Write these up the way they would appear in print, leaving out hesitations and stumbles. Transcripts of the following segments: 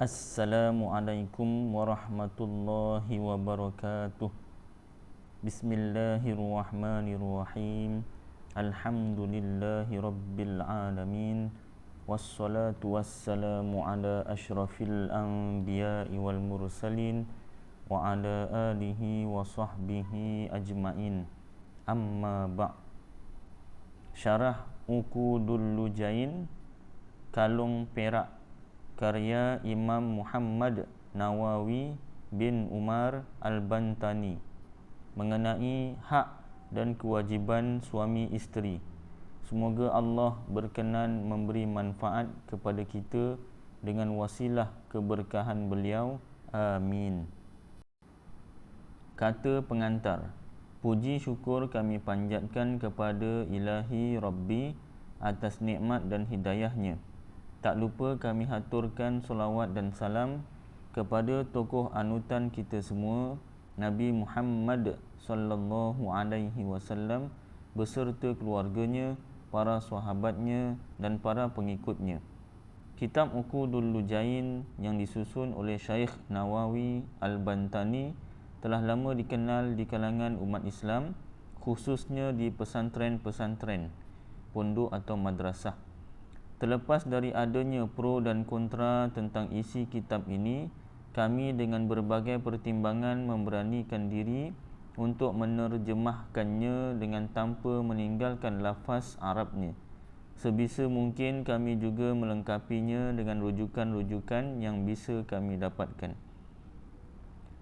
Assalamualaikum warahmatullahi wabarakatuh. Bismillahirrahmanirrahim. Alhamdulillahi rabbil alamin. Wassalatu wassalamu ala ashrafil anbiya'i wal mursalin wa ala alihi wa sahbihi ajma'in. Amma ba'. Syarah Uqudul Lujain, kalung perak, karya Imam Muhammad Nawawi bin Umar Al-Bantani, mengenai hak dan kewajiban suami isteri. Semoga Allah berkenan memberi manfaat kepada kita dengan wasilah keberkahan beliau. Amin. Kata pengantar. Puji syukur kami panjatkan kepada Ilahi Rabbi atas nikmat dan hidayahnya. Tak lupa kami haturkan solawat dan salam kepada tokoh anutan kita semua, Nabi Muhammad sallallahu alaihi wasallam beserta keluarganya, para sahabatnya dan para pengikutnya. Kitab Uqudul Lujain yang disusun oleh Syekh Nawawi Al-Bantani telah lama dikenal di kalangan umat Islam, khususnya di pesantren-pesantren, pondok atau madrasah. Terlepas dari adanya pro dan kontra tentang isi kitab ini, kami dengan berbagai pertimbangan memberanikan diri untuk menerjemahkannya dengan tanpa meninggalkan lafaz Arabnya. Sebisa mungkin kami juga melengkapinya dengan rujukan-rujukan yang bisa kami dapatkan.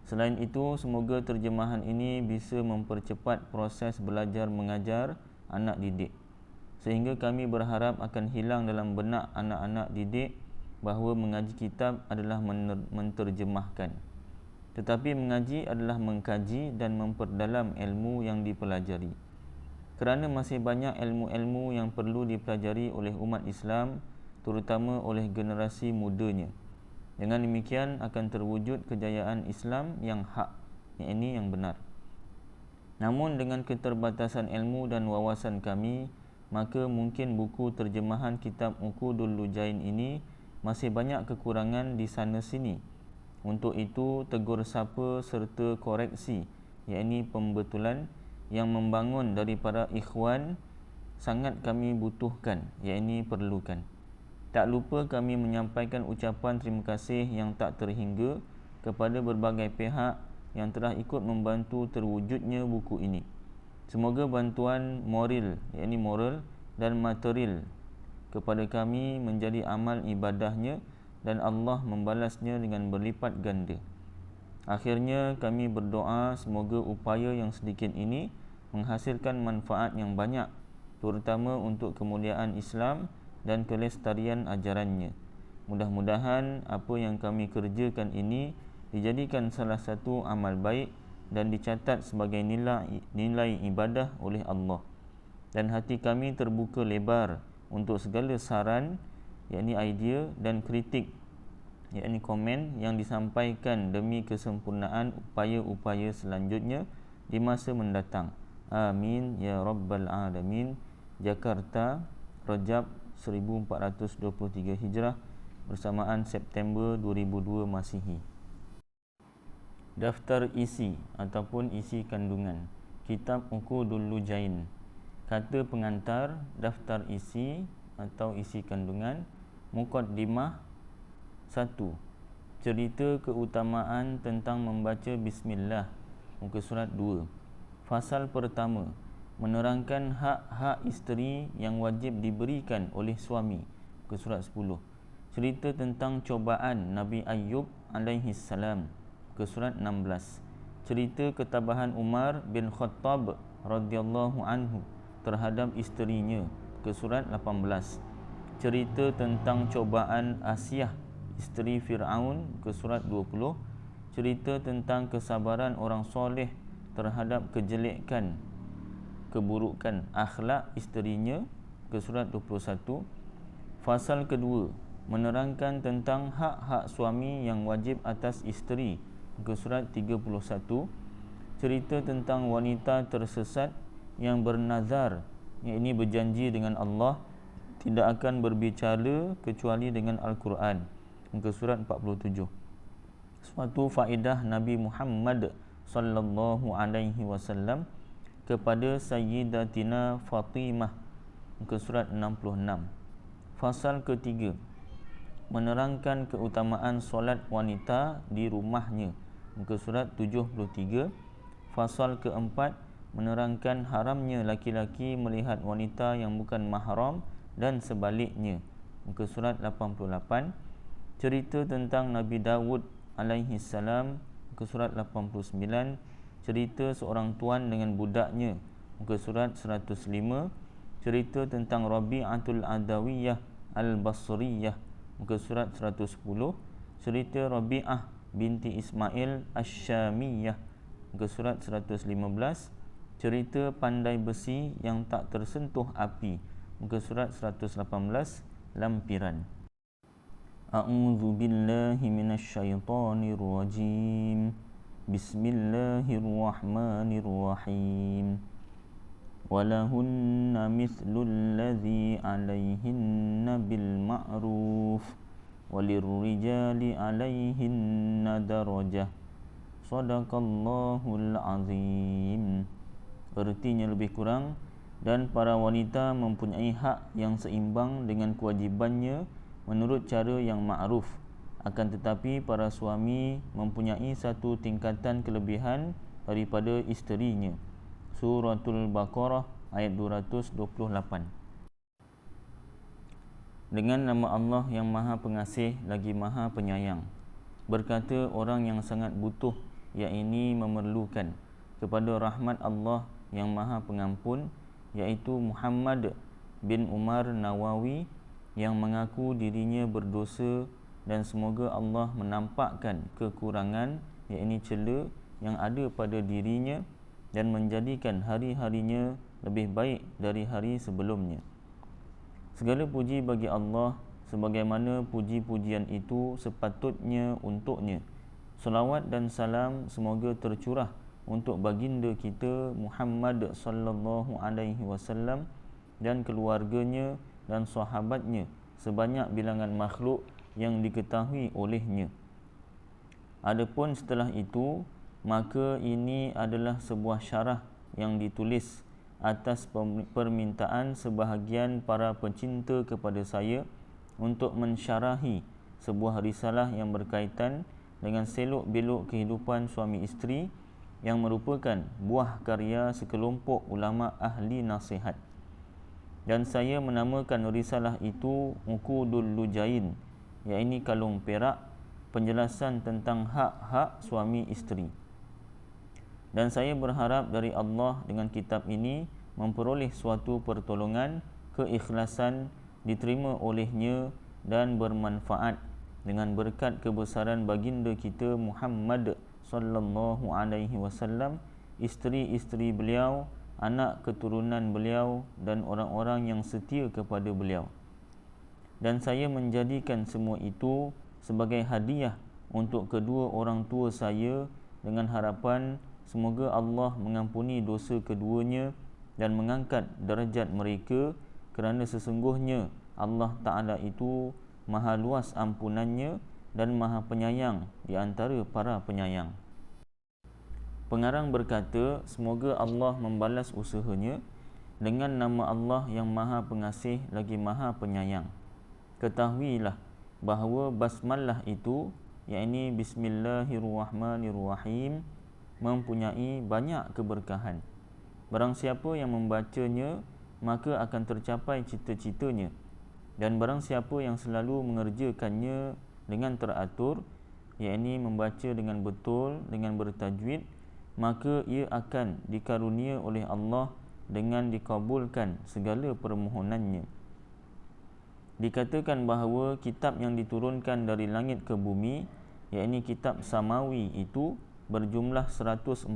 Selain itu, semoga terjemahan ini bisa mempercepat proses belajar mengajar anak didik, sehingga kami berharap akan hilang dalam benak anak-anak didik bahawa mengaji kitab adalah menterjemahkan, tetapi mengaji adalah mengkaji dan memperdalam ilmu yang dipelajari. Kerana masih banyak ilmu-ilmu yang perlu dipelajari oleh umat Islam, terutama oleh generasi mudanya. Dengan demikian akan terwujud kejayaan Islam yang hak, yakni yang benar. Namun dengan keterbatasan ilmu dan wawasan kami, maka mungkin buku terjemahan kitab Uqudul Lujain ini masih banyak kekurangan di sana sini. Untuk itu, tegur sapa serta koreksi, yakni pembetulan yang membangun dari para ikhwan sangat kami butuhkan, yakni perlukan. Tak lupa kami menyampaikan ucapan terima kasih yang tak terhingga kepada berbagai pihak yang telah ikut membantu terwujudnya buku ini. Semoga bantuan moral, yakni moral dan material kepada kami menjadi amal ibadahnya dan Allah membalasnya dengan berlipat ganda. Akhirnya kami berdoa semoga upaya yang sedikit ini menghasilkan manfaat yang banyak, terutama untuk kemuliaan Islam dan kelestarian ajarannya. Mudah-mudahan apa yang kami kerjakan ini dijadikan salah satu amal baik dan dicatat sebagai nilai ibadah oleh Allah. Dan hati kami terbuka lebar untuk segala saran, yakni idea, dan kritik, yakni komen yang disampaikan demi kesempurnaan upaya-upaya selanjutnya di masa mendatang. Amin ya rabbal alamin. Jakarta, Rajab 1423 Hijrah bersamaan September 2002 Masihi. Daftar isi ataupun isi kandungan Kitab Uqudul Lujain. Kata pengantar, daftar isi atau isi kandungan. Muqaddimah. 1. Cerita keutamaan tentang membaca bismillah. Muka surat 2. Fasal pertama, menerangkan hak-hak isteri yang wajib diberikan oleh suami. Muka surat 10. Cerita tentang cobaan Nabi Ayyub alaihi salam. Muka surat 16. Cerita ketabahan Umar bin Khattab radhiyallahu anhu terhadap isterinya. Muka surat 18. Cerita tentang cobaan Asiyah, isteri Fir'aun. Muka surat 20. Cerita tentang kesabaran orang soleh terhadap kejelekan, keburukan akhlak isterinya. Ke surat 21. Fasal kedua, menerangkan tentang hak-hak suami yang wajib atas isteri. Ke surat 31. Cerita tentang wanita tersesat yang bernazar, yakni berjanji dengan Allah tidak akan berbicara kecuali dengan Al-Quran. muka surat 47. Suatu faedah Nabi Muhammad sallallahu alaihi wasallam kepada Sayyidatina Fatimah, muka surat 66. Fasal ketiga, menerangkan keutamaan solat wanita di rumahnya, muka surat 73. Fasal keempat, menerangkan haramnya laki-laki melihat wanita yang bukan mahram dan sebaliknya, muka surat 88. Cerita tentang Nabi Dawud alaihi salam, muka surat 89. Cerita seorang tuan dengan budaknya, muka surat 105. Cerita tentang Rabi'atul Adawiyah Al-Basriyah, muka surat 110. Cerita Rabi'ah binti Ismail Asy-Syamiyah, muka surat 115. Cerita pandai besi yang tak tersentuh api, muka surat 118. Lampiran. A'udzu billahi minasyaitonir rajim. Bismillahirrahmanirrahim. Walahunna mithlul ladzi 'alaihinna bil ma'ruf walirrijali 'alaihinna darajah. Shadaqallahul azim. Artinya lebih kurang, dan para wanita mempunyai hak yang seimbang dengan kewajibannya menurut cara yang ma'ruf. Akan tetapi para suami mempunyai satu tingkatan kelebihan daripada isterinya. Suratul Baqarah ayat 228. Dengan nama Allah yang Maha Pengasih lagi Maha Penyayang. Berkata orang yang sangat butuh, yakni memerlukan, kepada rahmat Allah yang Maha Pengampun, iaitu Muhammad bin Umar Nawawi, yang mengaku dirinya berdosa, dan semoga Allah menampakkan kekurangan, yakni celah yang ada pada dirinya, dan menjadikan hari-harinya lebih baik dari hari sebelumnya. Segala puji bagi Allah, sebagaimana puji-pujian itu sepatutnya untuknya. Salawat dan salam semoga tercurah untuk baginda kita Muhammad sallallahu alaihi wasallam dan keluarganya dan sahabatnya sebanyak bilangan makhluk yang diketahui olehnya. Adapun setelah itu, maka ini adalah sebuah syarah yang ditulis atas permintaan sebahagian para pencinta kepada saya untuk mensyarahi sebuah risalah yang berkaitan dengan selok-belok kehidupan suami isteri, yang merupakan buah karya sekelompok ulama ahli nasihat. Dan saya menamakan risalah itu Uqudul Lujain, yakni kalung perak, penjelasan tentang hak-hak suami isteri. Dan saya berharap dari Allah dengan kitab ini memperoleh suatu pertolongan, keikhlasan, diterima olehnya dan bermanfaat dengan berkat kebesaran baginda kita Muhammad sallallahu alaihi wasallam, isteri-isteri beliau, anak keturunan beliau dan orang-orang yang setia kepada beliau. Dan saya menjadikan semua itu sebagai hadiah untuk kedua orang tua saya, dengan harapan semoga Allah mengampuni dosa keduanya dan mengangkat darjat mereka, kerana sesungguhnya Allah Ta'ala itu maha luas ampunannya dan maha penyayang di antara para penyayang. Pengarang berkata, semoga Allah membalas usahanya dengan nama Allah yang Maha Pengasih lagi Maha Penyayang. Ketahuilah bahawa basmalah itu, yakni Bismillahirrahmanirrahim, mempunyai banyak keberkahan. Barang siapa yang membacanya, maka akan tercapai cita-citanya. Dan barang siapa yang selalu mengerjakannya dengan teratur, yakni membaca dengan betul, dengan bertajwid, maka ia akan dikarunia oleh Allah dengan dikabulkan segala permohonannya. Dikatakan bahawa kitab yang diturunkan dari langit ke bumi, yakni kitab Samawi itu, berjumlah 104.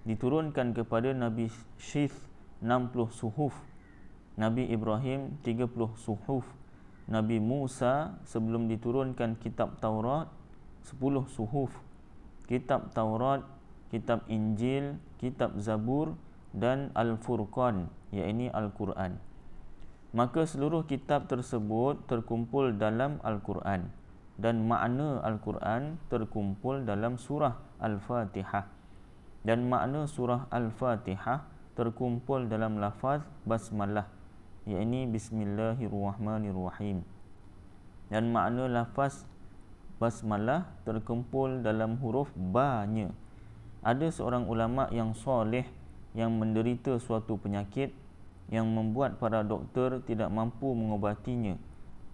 Diturunkan kepada Nabi Syith 60 suhuf, Nabi Ibrahim 30 suhuf, Nabi Musa sebelum diturunkan kitab Taurat 10 suhuf, kitab Taurat, kitab Injil, kitab Zabur dan Al-Furqan, yakni Al-Quran. Maka seluruh kitab tersebut terkumpul dalam Al-Quran. dan makna Al-Quran terkumpul dalam surah Al-Fatihah, dan makna surah Al-Fatihah terkumpul dalam lafaz basmalah, iaitu Bismillahirrahmanirrahim, dan makna lafaz basmalah terkumpul dalam huruf ba-nya. Ada seorang ulama yang soleh yang menderita suatu penyakit yang membuat para doktor tidak mampu mengobatinya.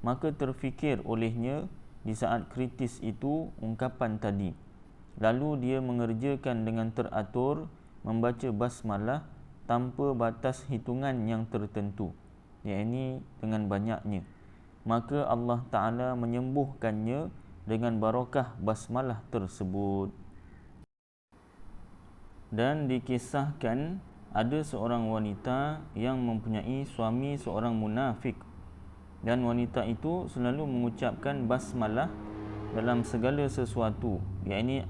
Maka terfikir olehnya di saat kritis itu ungkapan tadi. Lalu dia mengerjakan dengan teratur membaca basmalah tanpa batas hitungan yang tertentu, iaitu dengan banyaknya. Maka Allah Ta'ala menyembuhkannya dengan barakah basmalah tersebut. Dan dikisahkan ada seorang wanita yang mempunyai suami seorang munafik, dan wanita itu selalu mengucapkan basmalah dalam segala sesuatu, iaitu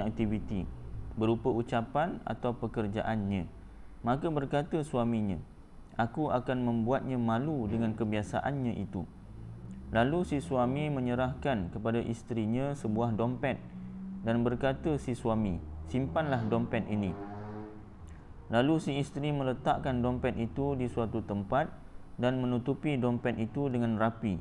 aktiviti berupa ucapan atau pekerjaannya. Maka berkata suaminya, aku akan membuatnya malu dengan kebiasaannya itu. Lalu si suami menyerahkan kepada isterinya sebuah dompet dan berkata si suami, simpanlah dompet ini. Lalu si isteri meletakkan dompet itu di suatu tempat dan menutupi dompet itu dengan rapi.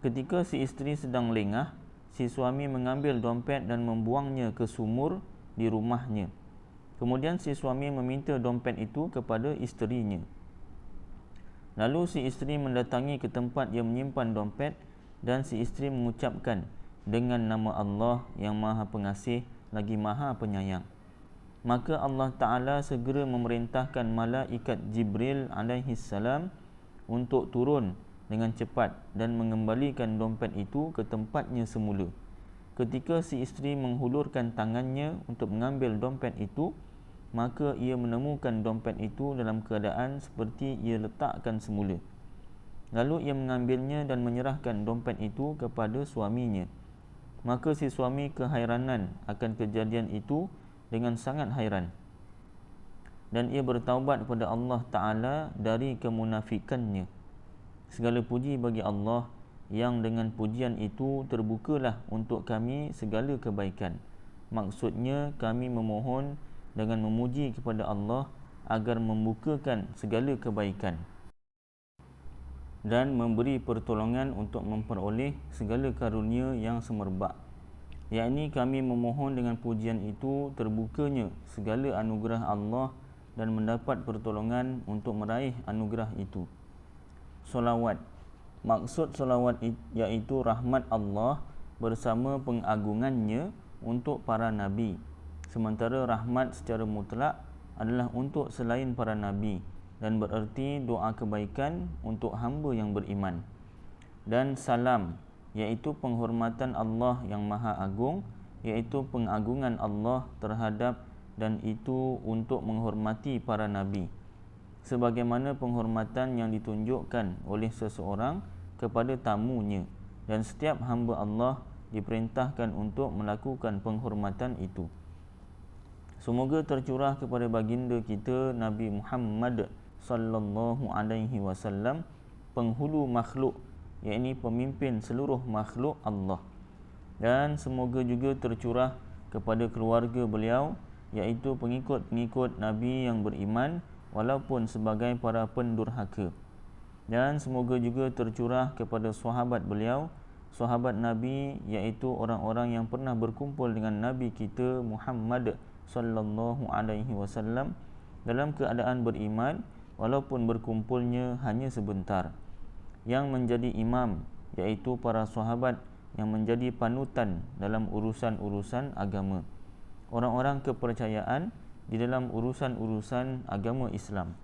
Ketika si isteri sedang lengah, si suami mengambil dompet dan membuangnya ke sumur di rumahnya. Kemudian si suami meminta dompet itu kepada isterinya. Lalu si isteri mendatangi ke tempat dia menyimpan dompet, dan si isteri mengucapkan, dengan nama Allah yang Maha Pengasih lagi Maha Penyayang. Maka Allah Ta'ala segera memerintahkan malaikat Jibril alaihi salam untuk turun dengan cepat dan mengembalikan dompet itu ke tempatnya semula. Ketika si isteri menghulurkan tangannya untuk mengambil dompet itu, maka ia menemukan dompet itu dalam keadaan seperti ia letakkan semula. Lalu ia mengambilnya dan menyerahkan dompet itu kepada suaminya. Maka si suami kehairanan akan kejadian itu dengan sangat hairan, dan ia bertaubat kepada Allah Ta'ala dari kemunafikannya. Segala puji bagi Allah yang dengan pujian itu terbukalah untuk kami segala kebaikan. Maksudnya kami memohon dengan memuji kepada Allah agar membukakan segala kebaikan dan memberi pertolongan untuk memperoleh segala karunia yang semerbak. Yakni kami memohon dengan pujian itu terbukanya segala anugerah Allah dan mendapat pertolongan untuk meraih anugerah itu. Solawat. Maksud solawat iaitu rahmat Allah bersama pengagungannya untuk para nabi. Sementara rahmat secara mutlak adalah untuk selain para nabi dan bererti doa kebaikan untuk hamba yang beriman. Dan salam, iaitu penghormatan Allah yang Maha Agung, iaitu pengagungan Allah terhadap dan itu untuk menghormati para nabi, sebagaimana penghormatan yang ditunjukkan oleh seseorang kepada tamunya, dan setiap hamba Allah diperintahkan untuk melakukan penghormatan itu. Semoga tercurah kepada baginda kita Nabi Muhammad sallallahu alaihi wasallam, penghulu makhluk, yakni pemimpin seluruh makhluk Allah, dan semoga juga tercurah kepada keluarga beliau, iaitu pengikut-pengikut Nabi yang beriman walaupun sebagai para pendurhaka, dan semoga juga tercurah kepada sahabat beliau, sahabat Nabi, iaitu orang-orang yang pernah berkumpul dengan Nabi kita Muhammad sallallahu alaihi wasallam dalam keadaan beriman walaupun berkumpulnya hanya sebentar. Yang menjadi imam, iaitu para sahabat yang menjadi panutan dalam urusan-urusan agama, orang-orang kepercayaan di dalam urusan-urusan agama Islam.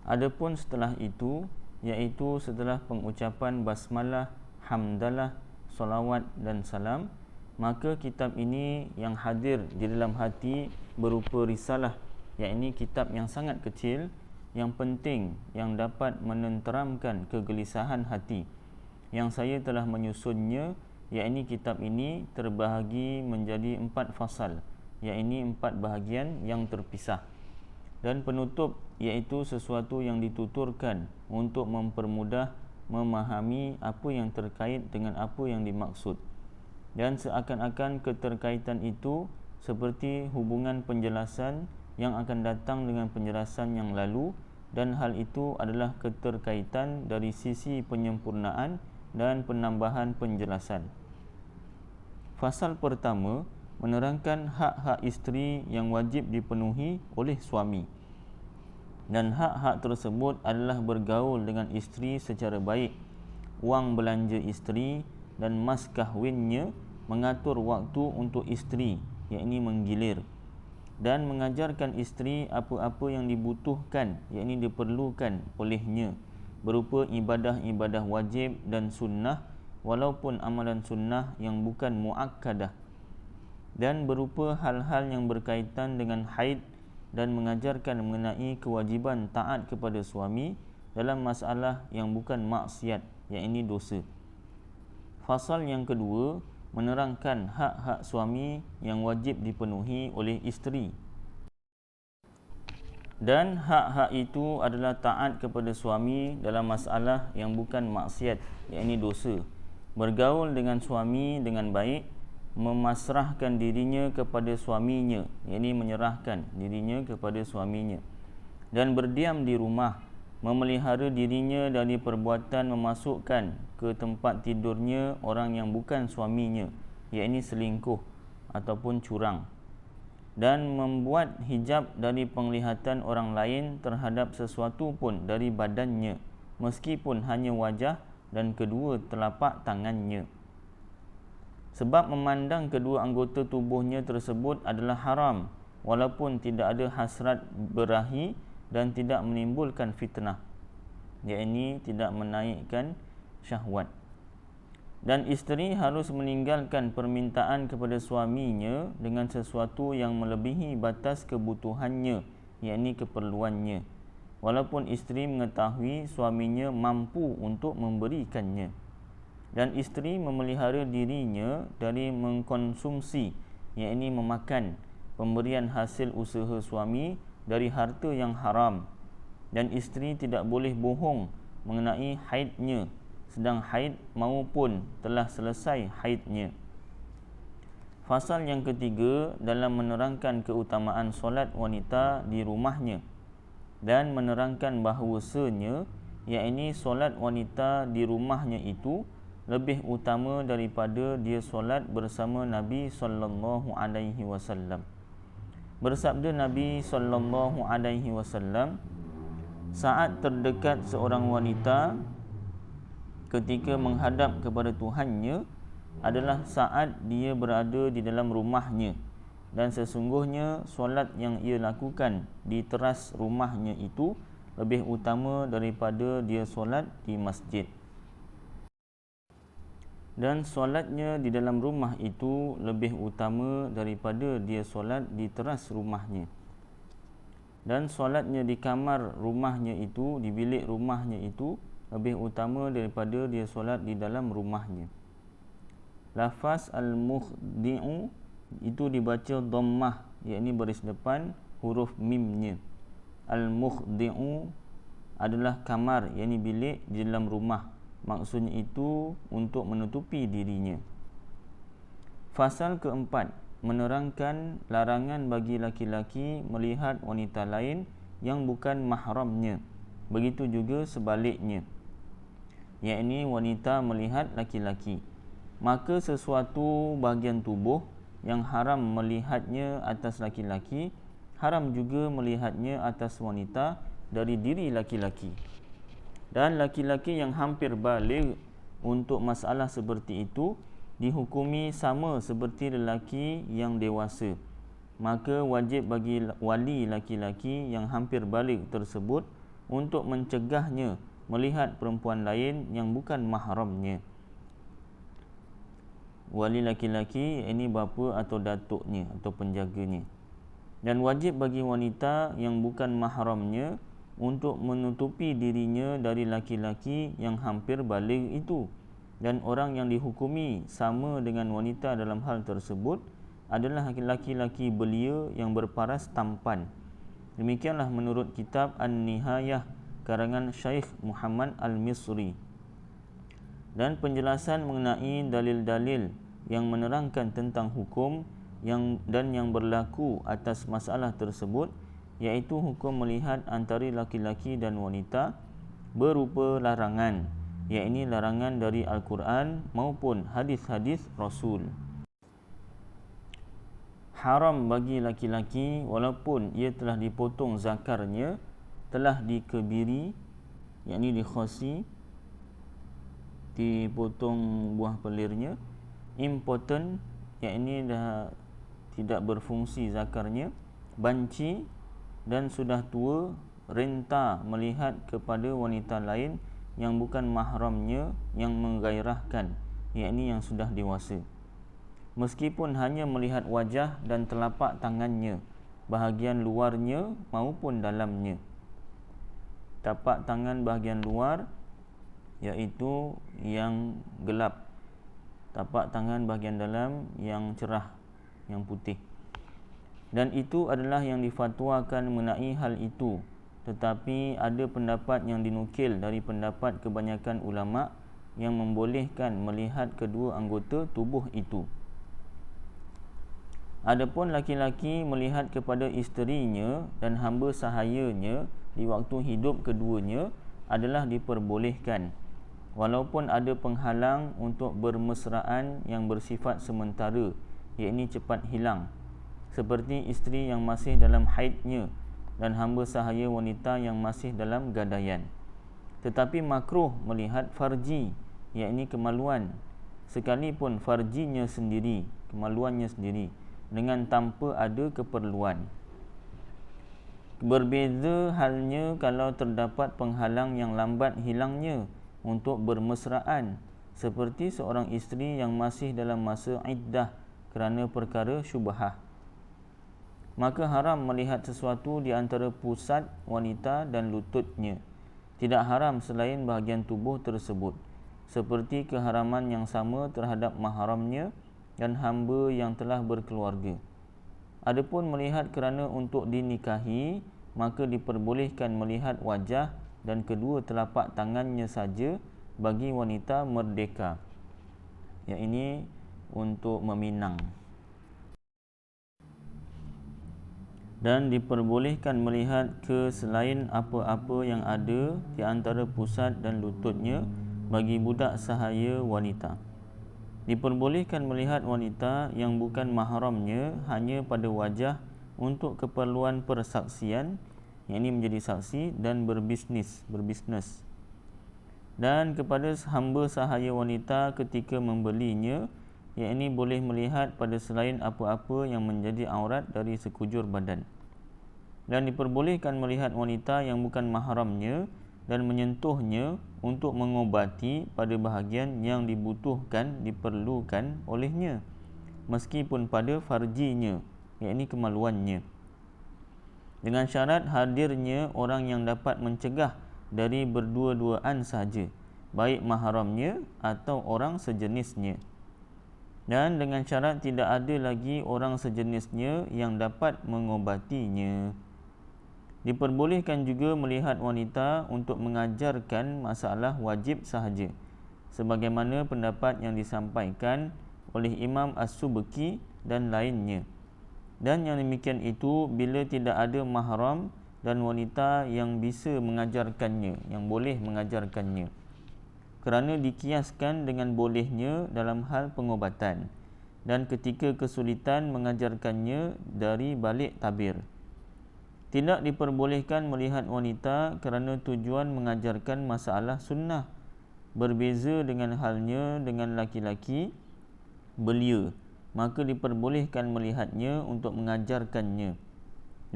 Adapun setelah itu, iaitu setelah pengucapan basmalah, hamdalah, solawat dan salam, maka kitab ini yang hadir di dalam hati berupa risalah, yakni kitab yang sangat kecil, yang penting, yang dapat menenteramkan kegelisahan hati, yang saya telah menyusunnya, yakni kitab ini terbahagi menjadi 4 fasal, yakni 4 bahagian yang terpisah. Dan penutup, iaitu sesuatu yang dituturkan untuk mempermudah memahami apa yang terkait dengan apa yang dimaksud, dan seakan-akan keterkaitan itu seperti hubungan penjelasan yang akan datang dengan penjelasan yang lalu, dan hal itu adalah keterkaitan dari sisi penyempurnaan dan penambahan penjelasan. Fasal pertama menerangkan hak-hak isteri yang wajib dipenuhi oleh suami, dan hak-hak tersebut adalah bergaul dengan isteri secara baik, wang belanja isteri dan mas kahwinnya, mengatur waktu untuk isteri, yakni menggilir, dan mengajarkan isteri apa-apa yang dibutuhkan, yakni diperlukan olehnya, berupa ibadah-ibadah wajib dan sunnah, walaupun amalan sunnah yang bukan muakkadah, dan berupa hal-hal yang berkaitan dengan haid, dan mengajarkan mengenai kewajiban taat kepada suami dalam masalah yang bukan maksiat, yakni dosa. Fasal yang kedua menerangkan hak-hak suami yang wajib dipenuhi oleh isteri, dan hak-hak itu adalah taat kepada suami dalam masalah yang bukan maksiat, yakni dosa, bergaul dengan suami dengan baik, memasrahkan dirinya kepada suaminya, yakni menyerahkan dirinya kepada suaminya, dan berdiam di rumah, memelihara dirinya dari perbuatan memasukkan ke tempat tidurnya orang yang bukan suaminya, yakni selingkuh ataupun curang, dan membuat hijab dari penglihatan orang lain terhadap sesuatu pun dari badannya, meskipun hanya wajah dan kedua telapak tangannya. Sebab memandang kedua anggota tubuhnya tersebut adalah haram, walaupun tidak ada hasrat berahi dan tidak menimbulkan fitnah, yakni tidak menaikkan syahwat. Dan isteri harus meninggalkan permintaan kepada suaminya dengan sesuatu yang melebihi batas kebutuhannya, yakni keperluannya, walaupun isteri mengetahui suaminya mampu untuk memberikannya. Dan isteri memelihara dirinya dari mengkonsumsi, yakni memakan pemberian hasil usaha suami dari harta yang haram, dan isteri tidak boleh bohong mengenai haidnya sedang haid maupun telah selesai haidnya. Fasal yang ketiga dalam menerangkan keutamaan solat wanita di rumahnya, dan menerangkan bahawasanya yakni solat wanita di rumahnya itu lebih utama daripada dia solat bersama Nabi sallallahu alaihi wasallam. Bersabda Nabi sallallahu alaihi wasallam, saat terdekat seorang wanita ketika menghadap kepada Tuhannya adalah saat dia berada di dalam rumahnya, dan sesungguhnya solat yang ia lakukan di teras rumahnya itu lebih utama daripada dia solat di masjid. Dan solatnya di dalam rumah itu lebih utama daripada dia solat di teras rumahnya. Dan solatnya di kamar rumahnya itu, di bilik rumahnya itu lebih utama daripada dia solat di dalam rumahnya. Lafaz al-mukhdi'u itu dibaca dhammah, yakni baris depan huruf mimnya. Al-mukhdi'u adalah kamar, yakni bilik di dalam rumah. Maksudnya itu untuk menutupi dirinya. Fasal keempat menerangkan larangan bagi laki-laki melihat wanita lain yang bukan mahramnya. Begitu juga sebaliknya, yakni wanita melihat laki-laki. Maka sesuatu bahagian tubuh yang haram melihatnya atas laki-laki, haram juga melihatnya atas wanita dari diri laki-laki. Dan laki-laki yang hampir baligh untuk masalah seperti itu dihukumi sama seperti lelaki yang dewasa. Maka wajib bagi wali laki-laki yang hampir baligh tersebut untuk mencegahnya melihat perempuan lain yang bukan mahramnya. Wali laki-laki ini bapa atau datuknya atau penjaganya. Dan wajib bagi wanita yang bukan mahramnya untuk menutupi dirinya dari laki-laki yang hampir baligh itu. Dan orang yang dihukumi sama dengan wanita dalam hal tersebut adalah laki-laki belia yang berparas tampan. Demikianlah menurut kitab An-Nihayah karangan Syekh Muhammad Al-Misri. dan penjelasan mengenai dalil-dalil yang menerangkan tentang hukum yang berlaku atas masalah tersebut, iaitu hukum melihat antara laki-laki dan wanita berupa larangan, iaitu larangan dari Al-Quran maupun hadis-hadis Rasul. Haram bagi laki-laki walaupun ia telah dipotong zakarnya, telah dikebiri, yakni dikhasi, dipotong buah pelirnya, impotent, yakni dah tidak berfungsi zakarnya, banci, dan sudah tua, renta melihat kepada wanita lain yang bukan mahramnya yang menggairahkan, yakni yang sudah dewasa, meskipun hanya melihat wajah dan telapak tangannya, bahagian luarnya maupun dalamnya. Tapak tangan bahagian luar iaitu yang gelap, tapak tangan bahagian dalam yang cerah, yang putih. Dan itu adalah yang difatwakan mengenai hal itu. Tetapi ada pendapat yang dinukil dari pendapat kebanyakan ulama yang membolehkan melihat kedua anggota tubuh itu. Adapun laki-laki melihat kepada isterinya dan hamba sahayanya di waktu hidup keduanya adalah diperbolehkan, walaupun ada penghalang untuk bermesraan yang bersifat sementara, iaitu cepat hilang, seperti isteri yang masih dalam haidnya dan hamba sahaya wanita yang masih dalam gadaian. Tetapi makruh melihat farji, iaitu kemaluan, sekalipun farjinya sendiri, kemaluannya sendiri, dengan tanpa ada keperluan. Berbeza halnya kalau terdapat penghalang yang lambat hilangnya untuk bermesraan, seperti seorang isteri yang masih dalam masa iddah kerana perkara syubhah. Maka haram melihat sesuatu di antara pusat wanita dan lututnya. Tidak haram selain bahagian tubuh tersebut, seperti keharaman yang sama terhadap mahramnya dan hamba yang telah berkeluarga. Adapun melihat kerana untuk dinikahi, maka diperbolehkan melihat wajah dan kedua telapak tangannya saja bagi wanita merdeka, yang ini untuk meminang. Dan diperbolehkan melihat ke selain apa-apa yang ada di antara pusat dan lututnya bagi budak sahaya wanita. Diperbolehkan melihat wanita yang bukan mahramnya hanya pada wajah untuk keperluan persaksian, yang ini menjadi saksi, dan berbisnes. Dan kepada hamba sahaya wanita ketika membelinya, yang ini boleh melihat pada selain apa-apa yang menjadi aurat dari sekujur badan. Dan diperbolehkan melihat wanita yang bukan mahramnya dan menyentuhnya untuk mengobati pada bahagian yang diperlukan olehnya, meskipun pada farjinya, iaitu kemaluannya, dengan syarat hadirnya orang yang dapat mencegah dari berdua-duaan sahaja, baik mahramnya atau orang sejenisnya, dan dengan syarat tidak ada lagi orang sejenisnya yang dapat mengobatinya. Diperbolehkan juga melihat wanita untuk mengajarkan masalah wajib sahaja, sebagaimana pendapat yang disampaikan oleh Imam As-Subki dan lainnya. Dan yang demikian itu bila tidak ada mahram dan wanita yang bisa mengajarkannya, yang boleh mengajarkannya, kerana dikiaskan dengan bolehnya dalam hal pengobatan, dan ketika kesulitan mengajarkannya dari balik tabir. Tidak diperbolehkan melihat wanita kerana tujuan mengajarkan masalah sunnah. Berbeza dengan halnya dengan laki-laki belia, maka diperbolehkan melihatnya untuk mengajarkannya.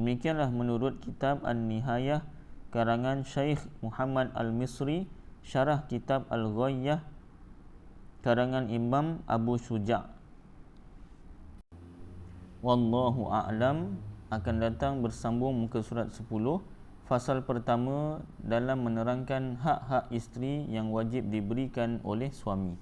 Demikianlah menurut kitab An-Nihayah karangan Syekh Muhammad Al-Misri, syarah kitab Al-Ghayyah karangan Imam Abu Syuja'. Wallahu a'lam. Akan datang bersambung muka surat 10, fasal pertama dalam menerangkan hak-hak isteri yang wajib diberikan oleh suami.